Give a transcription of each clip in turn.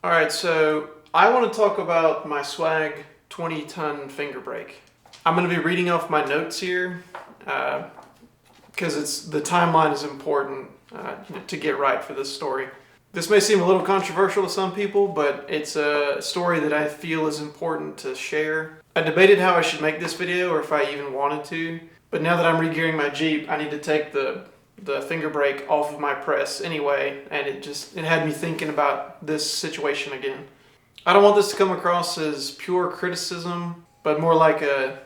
Alright, so I want to talk about my Swag 20-ton finger brake. I'm going to be reading off my notes here because the timeline is important to get right for this story. This may seem a little controversial to some people, but it's a story that I feel is important to share. I debated how I should make this video or if I even wanted to, but now that I'm re-gearing my Jeep, I need to take the finger brake off of my press anyway, and it had me thinking about this situation again. I don't want this to come across as pure criticism, but more like a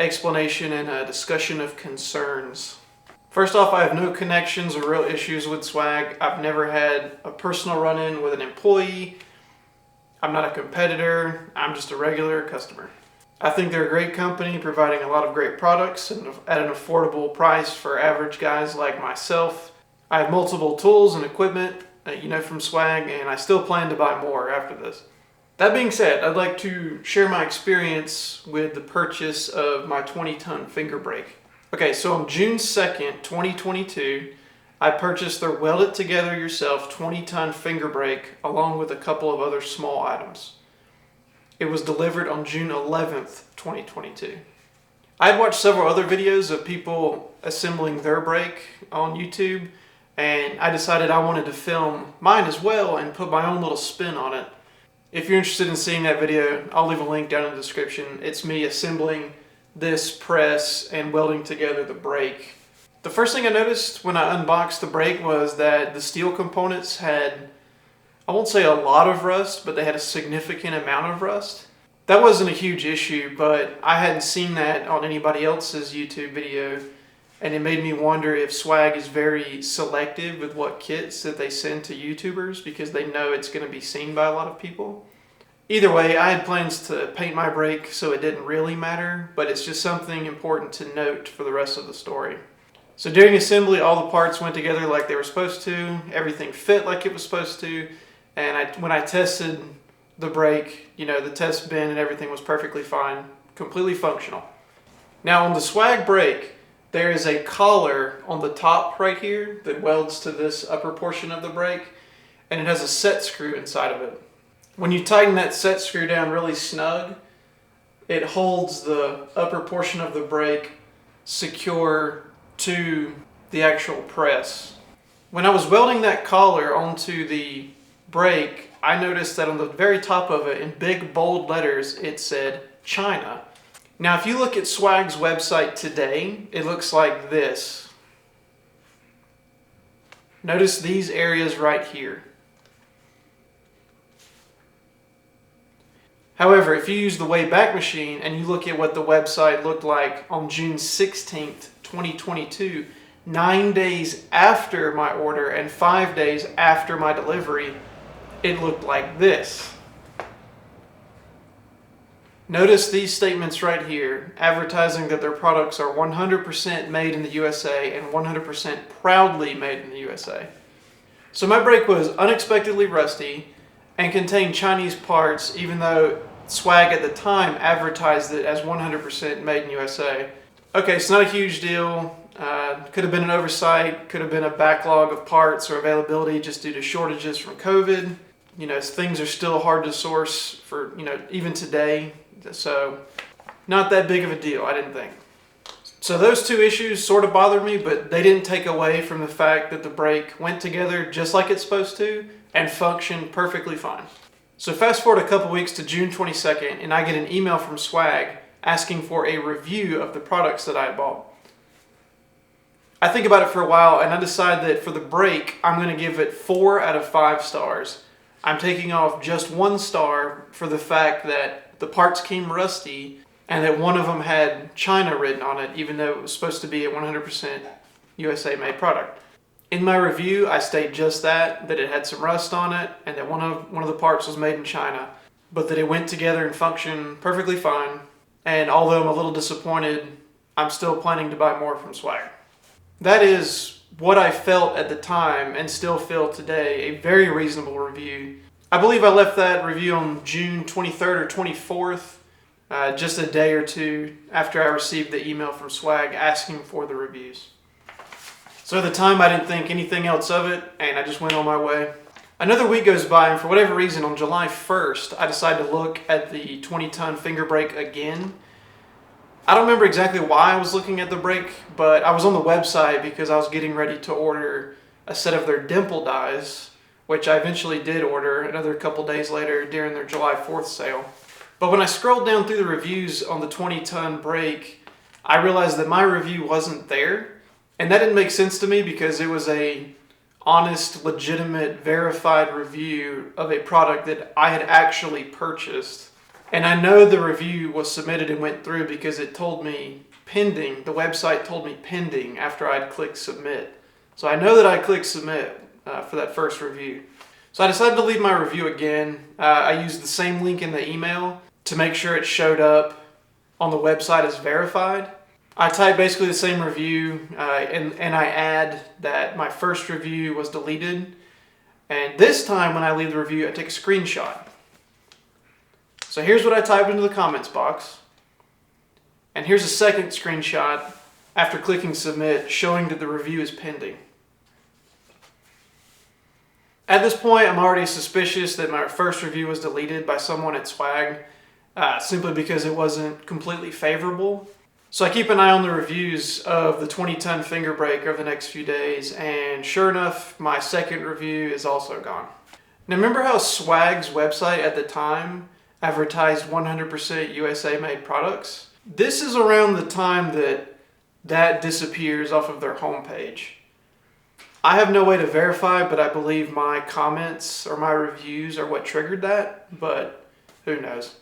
explanation and a discussion of concerns. First off, I have no connections or real issues with Swag. I've never had a personal run-in with an employee. I'm not a competitor. I'm just a regular customer. I think they're a great company providing a lot of great products and at an affordable price for average guys like myself. I have multiple tools and equipment, from Swag, and I still plan to buy more after this. That being said, I'd like to share my experience with the purchase of my 20-ton finger brake. Okay, so on June 2nd, 2022, I purchased their weld it together yourself 20-ton finger brake along with a couple of other small items. It was delivered on June 11th, 2022. I had watched several other videos of people assembling their brake on YouTube, and I decided I wanted to film mine as well and put my own little spin on it. If you're interested in seeing that video, I'll leave a link down in the description. It's me assembling this press and welding together the brake. The first thing I noticed when I unboxed the brake was that the steel components had, I won't say a lot of rust, but they had a significant amount of rust. That wasn't a huge issue, but I hadn't seen that on anybody else's YouTube video, and it made me wonder if Swag is very selective with what kits that they send to YouTubers because they know it's going to be seen by a lot of people. Either way, I had plans to paint my brake, so it didn't really matter, but it's just something important to note for the rest of the story. So during assembly, all the parts went together like they were supposed to, everything fit like it was supposed to, and when I tested the brake, the test bin and everything was perfectly fine, completely functional. Now on the Swag brake, there is a collar on the top right here that welds to this upper portion of the brake, and it has a set screw inside of it. When you tighten that set screw down really snug, it holds the upper portion of the brake secure to the actual press. When I was welding that collar onto the brake, I noticed that on the very top of it, in big bold letters, it said China. Now, if you look at Swag's website today, it looks like this. Notice these areas right here. However, if you use the Wayback Machine and you look at what the website looked like on June 16th, 2022, 9 days after my order and 5 days after my delivery, it looked like this. Notice these statements right here, advertising that their products are 100% made in the USA and 100% proudly made in the USA. So my brake was unexpectedly rusty and contained Chinese parts, even though Swag at the time advertised it as 100% made in USA. Okay, it's not a huge deal. Could have been an oversight, could have been a backlog of parts or availability just due to shortages from COVID. Things are still hard to source for, even today. So not that big of a deal, I didn't think. So those two issues sort of bothered me, but they didn't take away from the fact that the brake went together just like it's supposed to and functioned perfectly fine. So fast forward a couple weeks to June 22nd, and I get an email from Swag asking for a review of the products that I had bought. I think about it for a while, and I decide that for the brake, I'm going to give it 4 out of 5 stars. I'm taking off just 1 star for the fact that the parts came rusty and that one of them had China written on it, even though it was supposed to be a 100% USA made product. In my review, I state just that it had some rust on it and that one of the parts was made in China, but that it went together and functioned perfectly fine. And although I'm a little disappointed, I'm still planning to buy more from Swag. That is what I felt at the time and still feel today, a very reasonable review. I believe I left that review on June 23rd or 24th, just a day or two after I received the email from Swag asking for the reviews. So at the time I didn't think anything else of it, and I just went on my way. Another week goes by, and for whatever reason, on July 1st, I decide to look at the 20-ton finger brake again. I don't remember exactly why I was looking at the brake, but I was on the website because I was getting ready to order a set of their dimple dies, which I eventually did order another couple days later during their July 4th sale. But when I scrolled down through the reviews on the 20-ton brake, I realized that my review wasn't there. And that didn't make sense to me because it was a honest, legitimate, verified review of a product that I had actually purchased. And I know the review was submitted and went through because it told me pending. The website told me pending after I'd clicked submit. So I know that I clicked submit for that first review. So I decided to leave my review again. I used the same link in the email to make sure it showed up on the website as verified. I type basically the same review and I add that my first review was deleted. And this time when I leave the review, I take a screenshot. So here's what I typed into the comments box. And here's a second screenshot after clicking submit showing that the review is pending. At this point, I'm already suspicious that my first review was deleted by someone at Swag simply because it wasn't completely favorable. So I keep an eye on the reviews of the 20-ton finger brake over the next few days, and sure enough, my second review is also gone. Now remember how Swag's website at the time advertised 100% USA made products? This is around the time that disappears off of their homepage. I have no way to verify, but I believe my comments or my reviews are what triggered that, but who knows.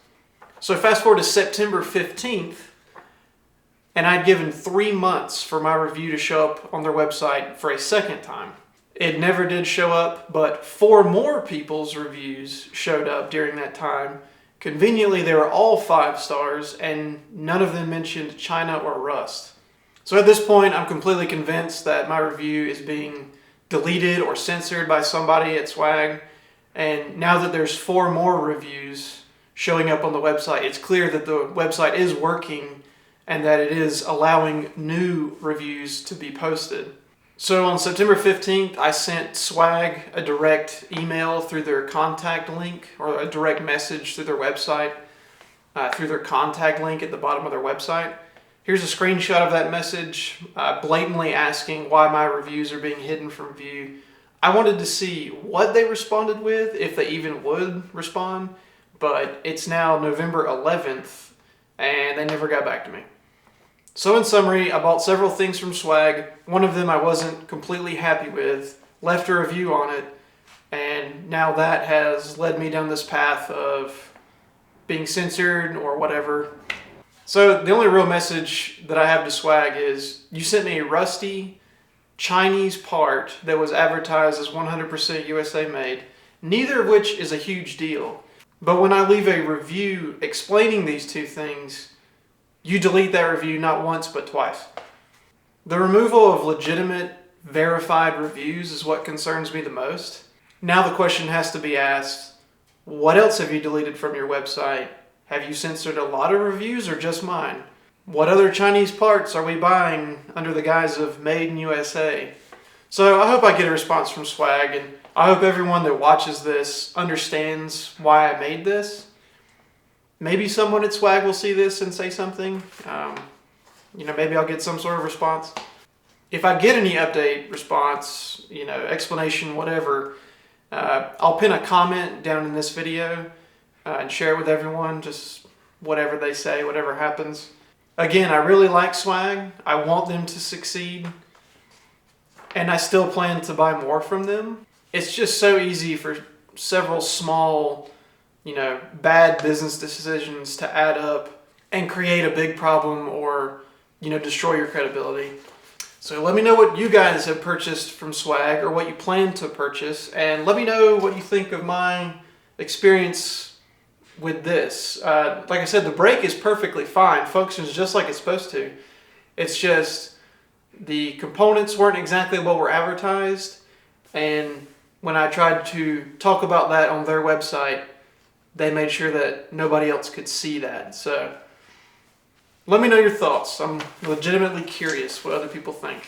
So fast forward to September 15th, and I'd given 3 months for my review to show up on their website for a second time. It never did show up, but 4 more people's reviews showed up during that time. Conveniently, they were all 5 stars, and none of them mentioned China or rust. So at this point, I'm completely convinced that my review is being deleted or censored by somebody at Swag. And now that there's 4 more reviews showing up on the website, it's clear that the website is working and that it is allowing new reviews to be posted. So on September 15th, I sent Swag a direct email through their contact link, or a direct message through their website, through their contact link at the bottom of their website. Here's a screenshot of that message, blatantly asking why my reviews are being hidden from view. I wanted to see what they responded with, if they even would respond, but it's now November 11th, and they never got back to me. So in summary, I bought several things from Swag. One of them I wasn't completely happy with, left a review on it, and now that has led me down this path of being censored or whatever. So the only real message that I have to Swag is, you sent me a rusty Chinese part that was advertised as 100% USA made, neither of which is a huge deal. But when I leave a review explaining these two things, you delete that review not once but twice. The removal of legitimate, verified reviews is what concerns me the most. Now the question has to be asked, what else have you deleted from your website? Have you censored a lot of reviews or just mine? What other Chinese parts are we buying under the guise of Made in USA? So I hope I get a response from Swag, and I hope everyone that watches this understands why I made this. Maybe someone at Swag will see this and say something. Maybe I'll get some sort of response. If I get any update, response, explanation, whatever, I'll pin a comment down in this video and share it with everyone, just whatever they say, whatever happens. Again, I really like Swag. I want them to succeed. And I still plan to buy more from them. It's just so easy for several small, bad business decisions to add up and create a big problem or, destroy your credibility. So let me know what you guys have purchased from Swag or what you plan to purchase, and let me know what you think of my experience with this. Like I said, the brake is perfectly fine, functions just like it's supposed to. It's just the components weren't exactly what were advertised, and when I tried to talk about that on their website, they made sure that nobody else could see that. So let me know your thoughts. I'm legitimately curious what other people think.